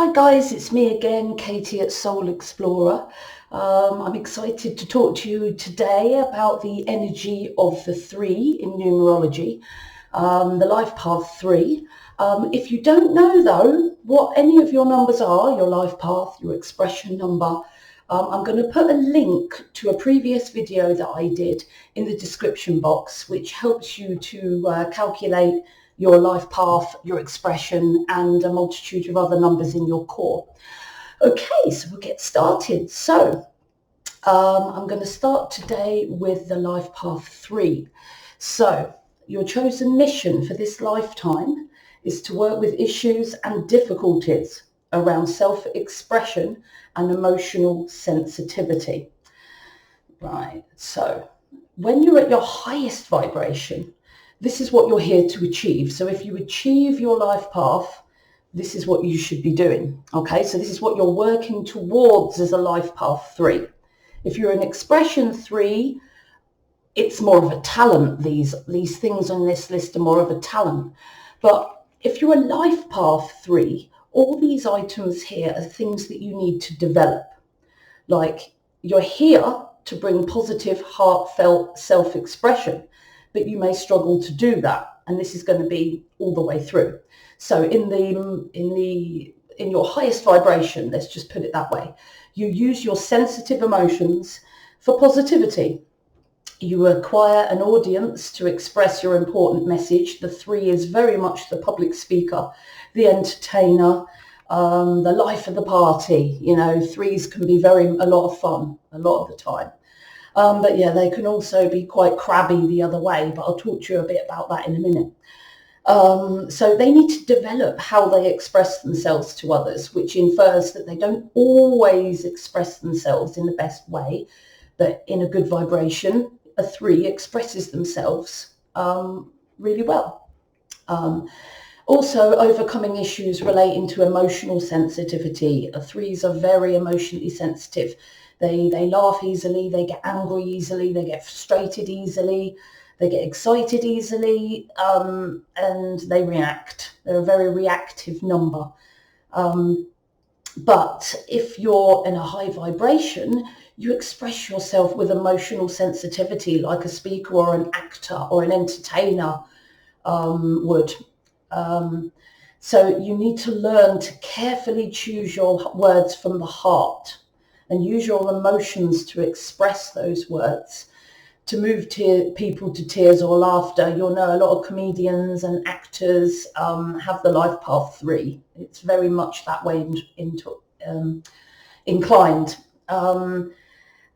Hi guys, it's me again, Katie at Soul Explorer. I'm excited to talk to you today about the energy of the three in numerology, the life path 3. If you don't know though what any of your numbers are, your life path, your expression number, I'm going to put a link to a previous video that I did in the description box, which helps you to calculate your life path, your expression, and a multitude of other numbers in your core. Okay, so we'll get started. So I'm going to start today with the life path 3. So your chosen mission for this lifetime is to work with issues and difficulties around self-expression and emotional sensitivity. Right, so when you're at your highest vibration, this is what you're here to achieve. So if you achieve your life path, this is what you should be doing. Okay, so this is what you're working towards as a life path 3. If you're an expression 3, it's more of a talent. These things on this list are more of a talent. But if you're a life path 3, all these items here are things that you need to develop. Like, you're here to bring positive, heartfelt self-expression, but you may struggle to do that, and this is going to be all the way through. So in your highest vibration, let's just put it that way, you use your sensitive emotions for positivity. You acquire an audience to express your important message. The 3 is very much the public speaker, the entertainer, the life of the party. You know, 3s can be a lot of fun a lot of the time. But yeah, they can also be quite crabby the other way, but I'll talk to you a bit about that in a minute. So they need to develop how they express themselves to others, which infers that they don't always express themselves in the best way, but in a good vibration, a 3 expresses themselves really well. Also, overcoming issues relating to emotional sensitivity. 3s are very emotionally sensitive. They laugh easily, they get angry easily, they get frustrated easily, they get excited easily, and they react. They're a very reactive number. But if you're in a high vibration, you express yourself with emotional sensitivity like a speaker or an actor or an entertainer would. So you need to learn to carefully choose your words from the heart and use your emotions to express those words, to move people to tears or laughter. You'll know a lot of comedians and actors have the life path 3. It's very much that way inclined. And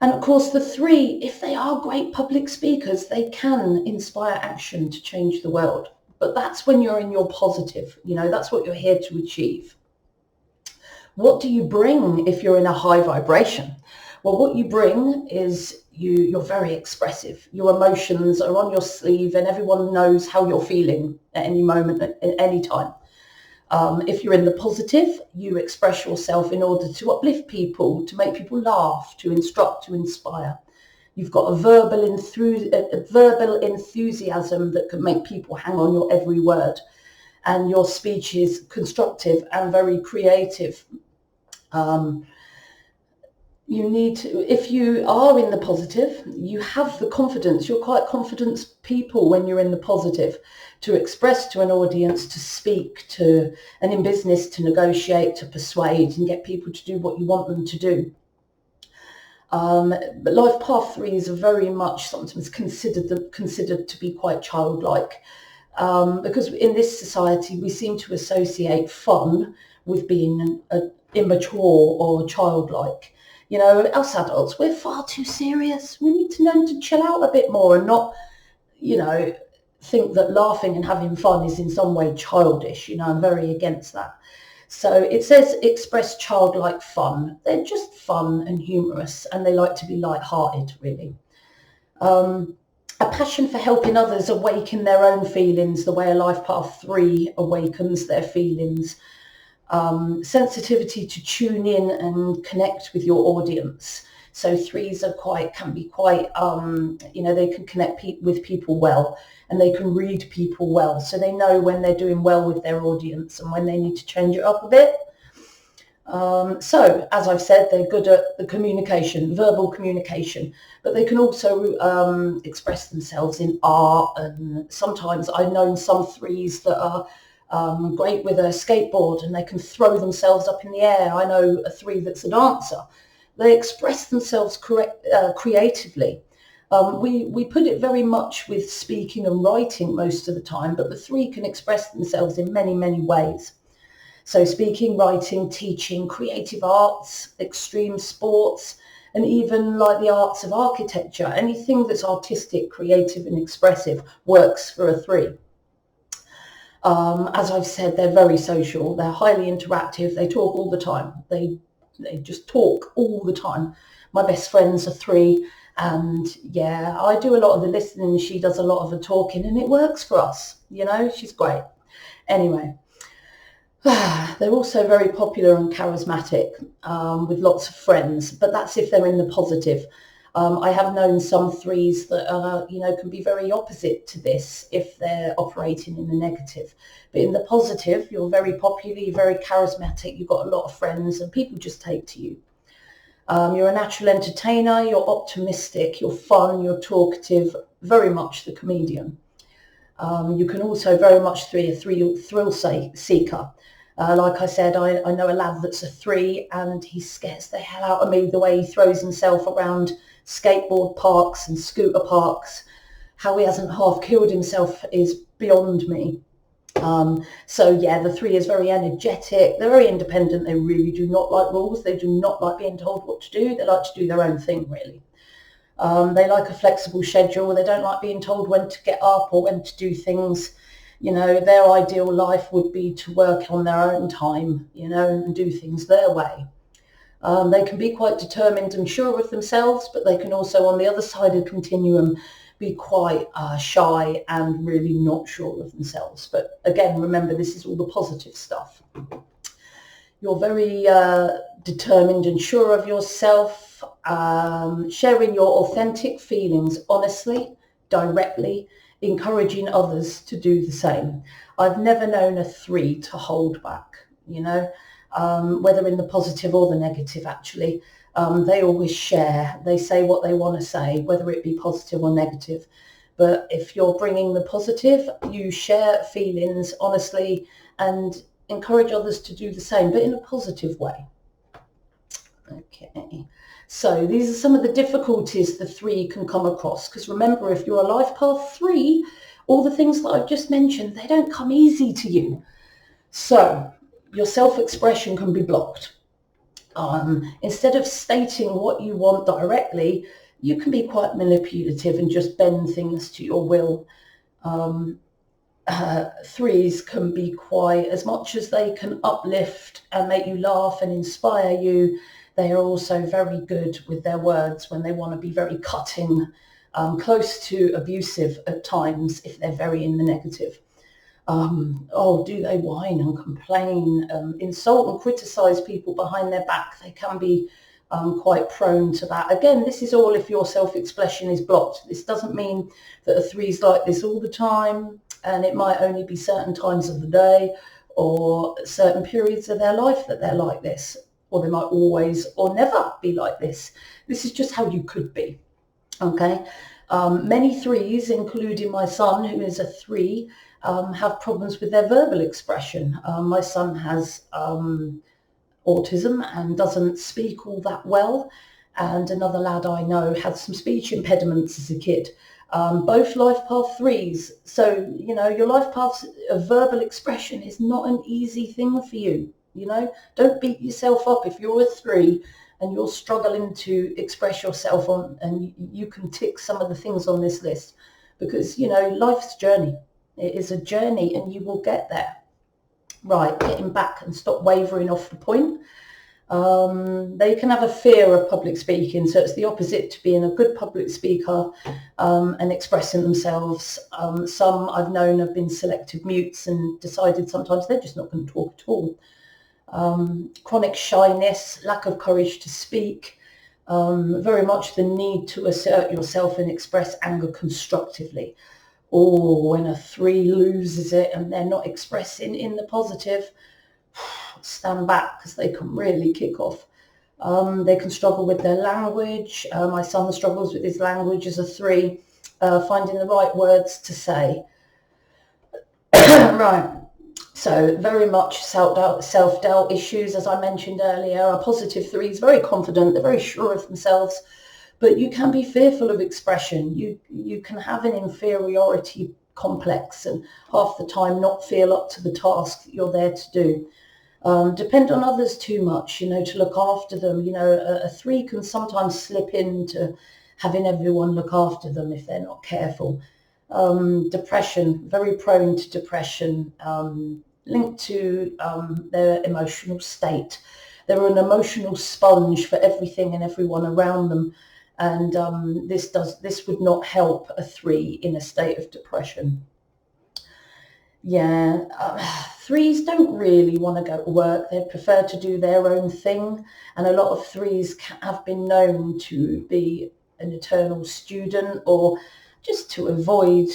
of course, the 3, if they are great public speakers, they can inspire action to change the world. But that's when you're in your positive, that's what you're here to achieve. What do you bring if you're in a high vibration? Well, what you bring is you're very expressive. Your emotions are on your sleeve and everyone knows how you're feeling at any moment, at any time. If you're in the positive, you express yourself in order to uplift people, to make people laugh, to instruct, to inspire. You've got a verbal enthusiasm that can make people hang on your every word. And your speech is constructive and very creative. You need to, if you are in the positive, you have the confidence. You're quite confident people when you're in the positive, to express to an audience, to speak to, and in business to negotiate, to persuade and get people to do what you want them to do. But life path 3s are very much sometimes considered to be quite childlike, because in this society we seem to associate fun with being immature or childlike. Us adults, we're far too serious. We need to learn to chill out a bit more and not, think that laughing and having fun is in some way childish. I'm very against that. So it says express childlike fun. They're just fun and humorous, and they like to be light-hearted, really. A passion for helping others awaken their own feelings, the way a life path 3 awakens their feelings. Sensitivity to tune in and connect with your audience. So 3s can be quite, they can connect with people well, and they can read people well. So they know when they're doing well with their audience and when they need to change it up a bit. So, as I've said, they're good at the communication, verbal communication, but they can also express themselves in art. And sometimes I've known some threes that are great with a skateboard and they can throw themselves up in the air. I know a three that's a dancer. They express themselves creatively. We put it very much with speaking and writing most of the time, but the three can express themselves in many, many ways. So speaking, writing, teaching, creative arts, extreme sports, and even like the arts of architecture, anything that's artistic, creative and expressive works for a three. As I've said, they're very social, they're highly interactive, they talk all the time. They just talk all the time. My best friend's a three, and yeah, I do a lot of the listening, she does a lot of the talking, and it works for us. She's great. Anyway, they're also very popular and charismatic, with lots of friends, but that's if they're in the positive. I have known some threes that can be very opposite to this if they're operating in the negative. But in the positive, you're very popular, you're very charismatic, you've got a lot of friends, and people just take to you. You're a natural entertainer, you're optimistic, you're fun, you're talkative, very much the comedian. You can also very much be a thrill seeker. Like I said, I know a lad that's a three, and he scares the hell out of me the way he throws himself around skateboard parks and scooter parks. How he hasn't half killed himself is beyond me. So yeah, the three is very energetic. They're very independent. They really do not like rules. They do not like being told what to do. They like to do their own thing, really. They like a flexible schedule. They don't like being told when to get up or when to do things. Their ideal life would be to work on their own time, and do things their way. They can be quite determined and sure of themselves, but they can also, on the other side of the continuum, be quite shy and really not sure of themselves. But again, remember, this is all the positive stuff. You're very determined and sure of yourself, sharing your authentic feelings honestly, directly, encouraging others to do the same. I've never known a three to hold back, whether in the positive or the negative, actually. They always share. They say what they want to say, whether it be positive or negative. But if you're bringing the positive, you share feelings honestly and encourage others to do the same, but in a positive way. Okay, so these are some of the difficulties the three can come across, because remember, if you're a life path 3, all the things that I've just mentioned, they don't come easy to you. So your self-expression can be blocked. Instead of stating what you want directly, you can be quite manipulative and just bend things to your will. Threes can be quite, as much as they can uplift and make you laugh and inspire you, they are also very good with their words when they want to be very cutting, close to abusive at times if they're very in the negative. Do they whine and complain, insult and criticize people behind their back? They can be quite prone to that. Again, this is all if your self-expression is blocked. This doesn't mean that a three's like this all the time, and it might only be certain times of the day or certain periods of their life that they're like this, or they might always or never be like this. This is just how you could be. Okay. Many threes, including my son, who is a 3, have problems with their verbal expression. My son has autism and doesn't speak all that well. And another lad I know had some speech impediments as a kid. Both life path 3s. So, your life path of verbal expression is not an easy thing for you. Don't beat yourself up if you're a 3 and you're struggling to express yourself on, and you can tick some of the things on this list, because, life's a journey. It is a journey and you will get there. Right, getting back and stop wavering off the point. They can have a fear of public speaking, so it's the opposite to being a good public speaker and expressing themselves. Some I've known have been selective mutes and decided sometimes they're just not going to talk at all. Chronic shyness, lack of courage to speak, very much the need to assert yourself and express anger constructively. Or when a 3 loses it and they're not expressing in the positive, stand back because they can really kick off. They can struggle with their language. My son struggles with his language as a 3, finding the right words to say. Right. So very much self-doubt issues, as I mentioned earlier. A positive 3 is very confident. They're very sure of themselves, but you can be fearful of expression. You can have an inferiority complex and half the time not feel up to the task that you're there to do. Depend on others too much, to look after them. A 3 can sometimes slip into having everyone look after them if they're not careful. Depression, very prone to depression, linked to their emotional state. They're an emotional sponge for everything and everyone around them. And this would not help a 3 in a state of depression. Yeah, 3s don't really want to go to work. They prefer to do their own thing. And a lot of 3s have been known to be an eternal student or just to avoid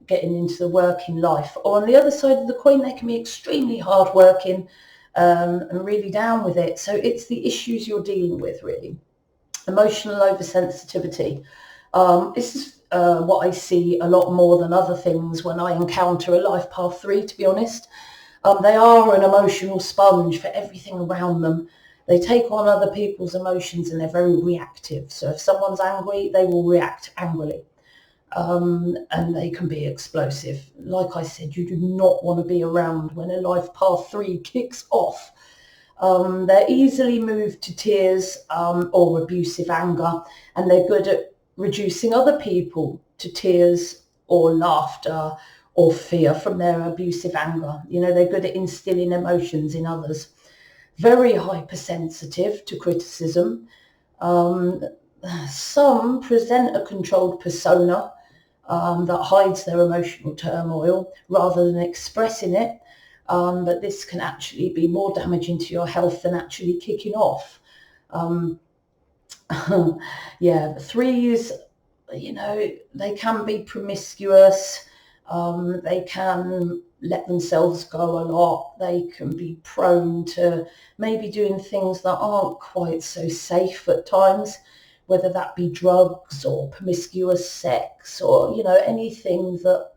getting into the working life. Or on the other side of the coin, they can be extremely hardworking and really down with it. So it's the issues you're dealing with, really. Emotional oversensitivity. This is what I see a lot more than other things when I encounter a life path 3, to be honest. They are an emotional sponge for everything around them. They take on other people's emotions and they're very reactive. So if someone's angry, they will react angrily. And they can be explosive. Like I said, you do not want to be around when a life path 3 kicks off. They're easily moved to tears or abusive anger, and they're good at reducing other people to tears or laughter or fear from their abusive anger. They're good at instilling emotions in others. Very hypersensitive to criticism. Some present a controlled persona that hides their emotional turmoil rather than expressing it. But this can actually be more damaging to your health than actually kicking off. Yeah, 3s, they can be promiscuous. They can let themselves go a lot. They can be prone to maybe doing things that aren't quite so safe at times, whether that be drugs or promiscuous sex or, anything that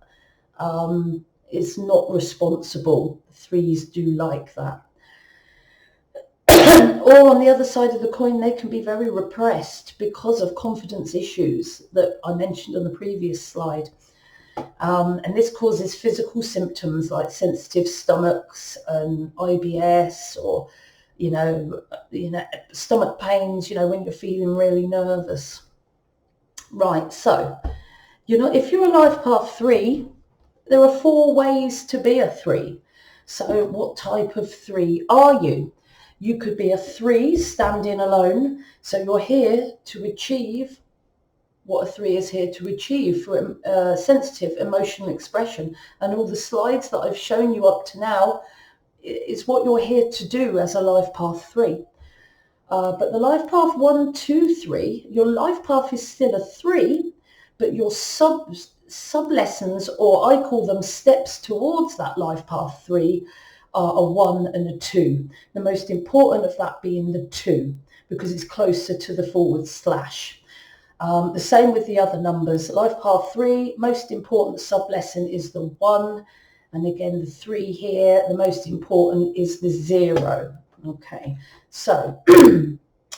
is not responsible. 3s do like that. Or on the other side of the coin, they can be very repressed because of confidence issues that I mentioned on the previous slide. And this causes physical symptoms like sensitive stomachs and IBS or, stomach pains, when you're feeling really nervous. Right, so, if you're a life path 3, there are 4 ways to be a 3. So what type of 3 are you? You could be a 3 standing alone. So you're here to achieve what a 3 is here to achieve for sensitive emotional expression. And all the slides that I've shown you up to now is what you're here to do as a life path 3. But the life path 1, 2, 3, your life path is still a 3, but your sub-lessons, or I call them steps towards that life path 3, are a 1 and a 2. The most important of that being the 2, because it's closer to the /. The same with the other numbers. Life path 3, most important sub-lesson is the 1. And again, the 3 here, the most important is the 0. Okay, so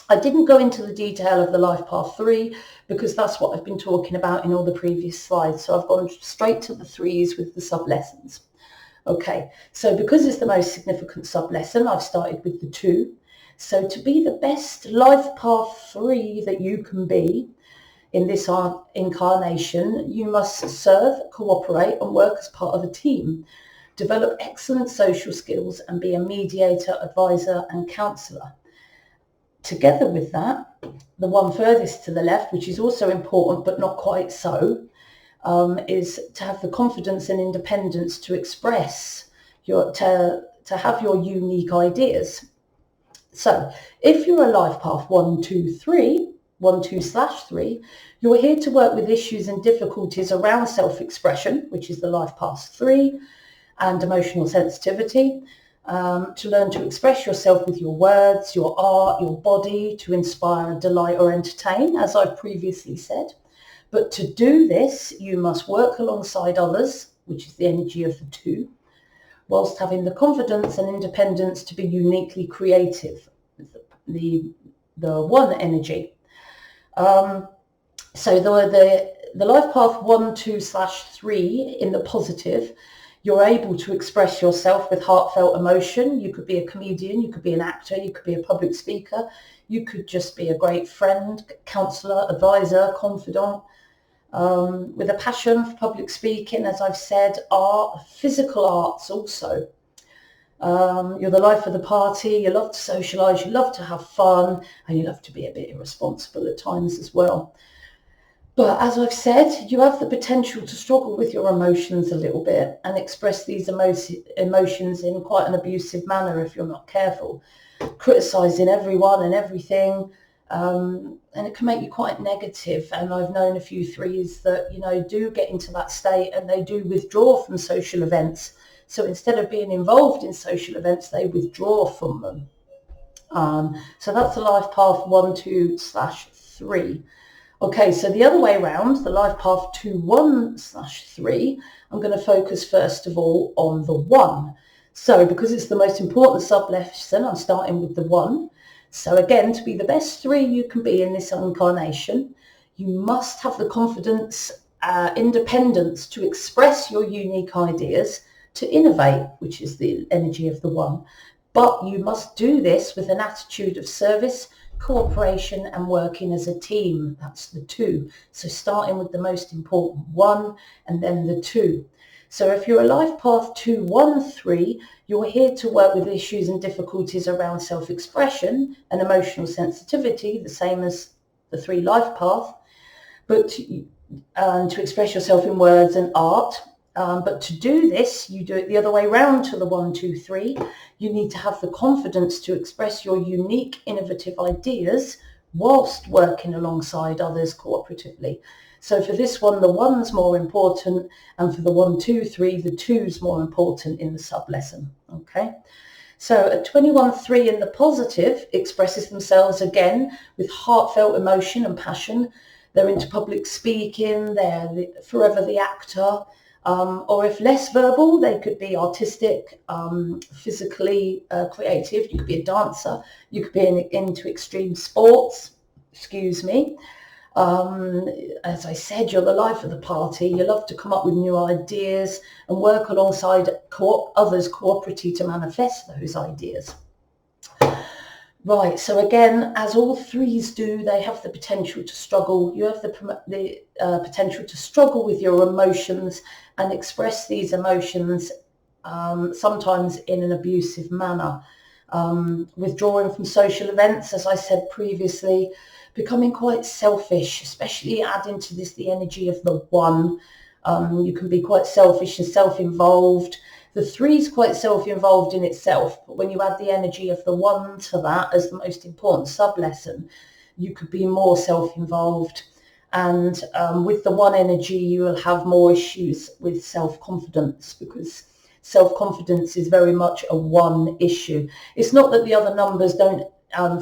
I didn't go into the detail of the life path 3 because that's what I've been talking about in all the previous slides. So I've gone straight to the 3s with the sub-lessons. Okay, so because it's the most significant sub-lesson, I've started with the 2. So to be the best life path 3 that you can be in this incarnation, you must serve, cooperate, and work as part of a team, develop excellent social skills, and be a mediator, advisor, and counsellor. Together with that, the one furthest to the left, which is also important but not quite so, is to have the confidence and independence to express to have your unique ideas. So if you're a life path 1, 2, 3, 1, 2/3, you're here to work with issues and difficulties around self-expression, which is the life path 3, and emotional sensitivity. to learn to express yourself with your words, your art, your body, to inspire, delight or entertain, as I've previously said. But to do this, you must work alongside others, which is the energy of the 2, whilst having the confidence and independence to be uniquely creative, the 1 energy. So the life path 1, 2/3 in the positive, you're able to express yourself with heartfelt emotion. You could be a comedian, you could be an actor, you could be a public speaker, you could just be a great friend, counsellor, advisor, confidant, with a passion for public speaking, as I've said, art, physical arts also. You're the life of the party, you love to socialise, you love to have fun, and you love to be a bit irresponsible at times as well. But as I've said, you have the potential to struggle with your emotions a little bit and express these emotions in quite an abusive manner if you're not careful, criticising everyone and everything, and it can make you quite negative. And I've known a few 3s that, do get into that state and they do withdraw from social events. So instead of being involved in social events, they withdraw from them. So that's the life path 1, 2/3. Okay, so the other way around, the life path 2, 1/3, I'm going to focus first of all on the 1. So because it's the most important sub-lesson, I'm starting with the 1. So again, to be the best 3 you can be in this incarnation, you must have the confidence, independence to express your unique ideas, to innovate, which is the energy of the 1. But you must do this with an attitude of service, cooperation and working as a team. That's the 2. So starting with the most important 1 and then the 2. So if you're a life path 2, 1/3, you're here to work with issues and difficulties around self-expression and emotional sensitivity, the same as the 3 life path, but to express yourself in words and art. But to do this, you do it the other way round to the 1, 2, 3. You need to have the confidence to express your unique, innovative ideas whilst working alongside others cooperatively. So for this one, the 1's more important, and for the 1, 2, 3, the 2's more important in the sub-lesson. Okay. So a 21/3 in the positive expresses themselves again with heartfelt emotion and passion. They're into public speaking, they're forever the actor. Or if less verbal, they could be artistic, physically creative. You could be a dancer. You could be into extreme sports. As I said, you're the life of the party. You love to come up with new ideas and work alongside others cooperatively to manifest those ideas. Right, so again, as all 3's do, they have the potential to struggle. You have the potential to struggle with your emotions and express these emotions sometimes in an abusive manner. Withdrawing from social events, as I said previously, becoming quite selfish, especially adding to this the energy of the 1. You can be quite selfish and self-involved. The 3's quite self-involved in itself, but when you add the energy of the 1 to that as the most important sub-lesson, you could be more self-involved. And with the 1 energy, you will have more issues with self-confidence, because self-confidence is very much a 1 issue. It's not that the other numbers don't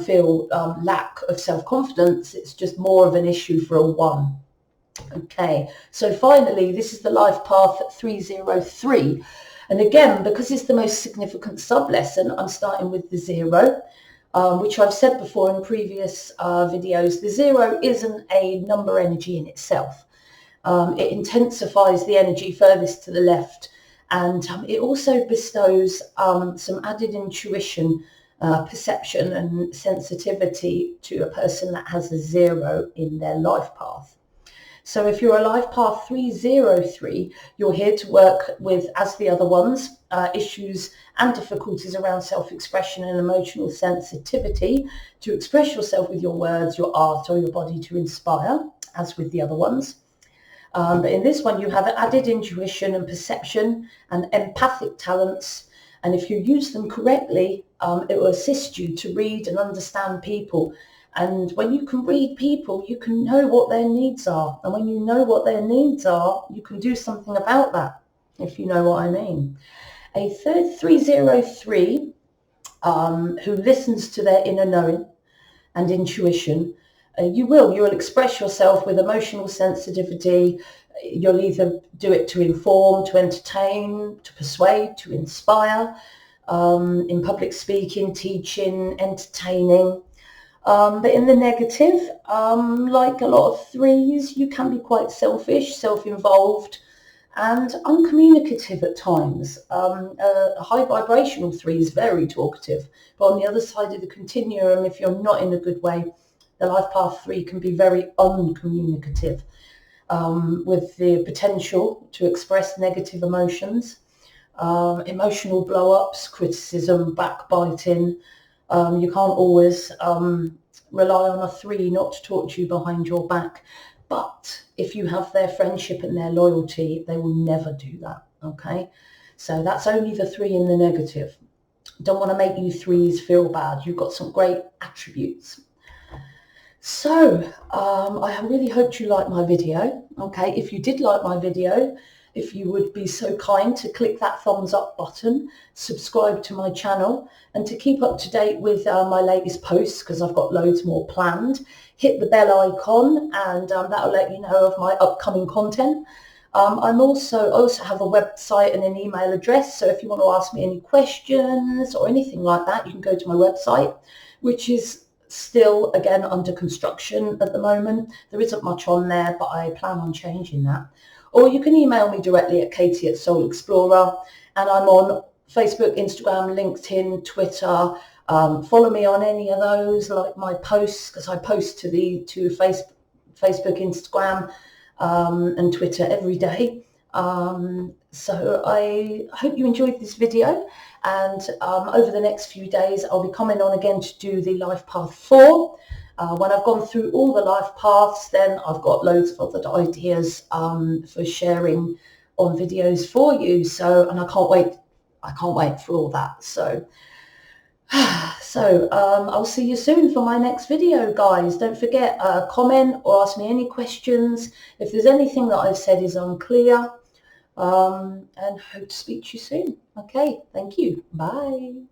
feel lack of self-confidence, it's just more of an issue for a 1. Okay, so finally, this is the life path 303. And again, because it's the most significant sub-lesson, I'm starting with the 0, which I've said before in previous videos. The 0 isn't a number energy in itself. It intensifies the energy furthest to the left, and it also bestows some added intuition, perception and sensitivity to a person that has a 0 in their life path. So if you're a life path 303, you're here to work with, as the other ones, issues and difficulties around self-expression and emotional sensitivity, to express yourself with your words, your art or your body to inspire, as with the other ones. But in this one, you have added intuition and perception and empathic talents. And if you use them correctly, it will assist you to read and understand people. And when you can read people, you can know what their needs are. And when you know what their needs are, you can do something about that, if you know what I mean. A 303 who listens to their inner knowing and intuition, you'll express yourself with emotional sensitivity. You'll either do it to inform, to entertain, to persuade, to inspire, in public speaking, teaching, entertaining. But in the negative, like a lot of threes, you can be quite selfish, self-involved, and uncommunicative at times. A high vibrational three is very talkative, but on the other side of the continuum, if you're not in a good way, the life path 3 can be very uncommunicative, with the potential to express negative emotions, emotional blow-ups, criticism, backbiting. You can't always rely on a 3 not to talk to you behind your back. But if you have their friendship and their loyalty, they will never do that, okay? So that's only the 3 in the negative. Don't want to make you 3s feel bad. You've got some great attributes. So I really hoped you liked my video, okay? If you did like my video, if you would be so kind to click that thumbs up button, subscribe to my channel, and to keep up to date with my latest posts, because I've got loads more planned, hit the bell icon, and that'll let you know of my upcoming content. I also have a website and an email address, so if you want to ask me any questions or anything like that, you can go to my website, which is still, again, under construction at the moment. There isn't much on there, but I plan on changing that. Or you can email me directly at Katie@SoulExplorer, and I'm on Facebook, Instagram, LinkedIn, Twitter. Follow me on any of those, like my posts, because I post to Facebook, Instagram, and Twitter every day. So I hope you enjoyed this video, and over the next few days I'll be coming on again to do the life path 4. When I've gone through all the life paths, then I've got loads of other ideas for sharing on videos for you. So, and I can't wait for all that. So I'll see you soon for my next video, guys. Don't forget, comment or ask me any questions if there's anything that I've said is unclear, and hope to speak to you soon. Okay, thank you. Bye.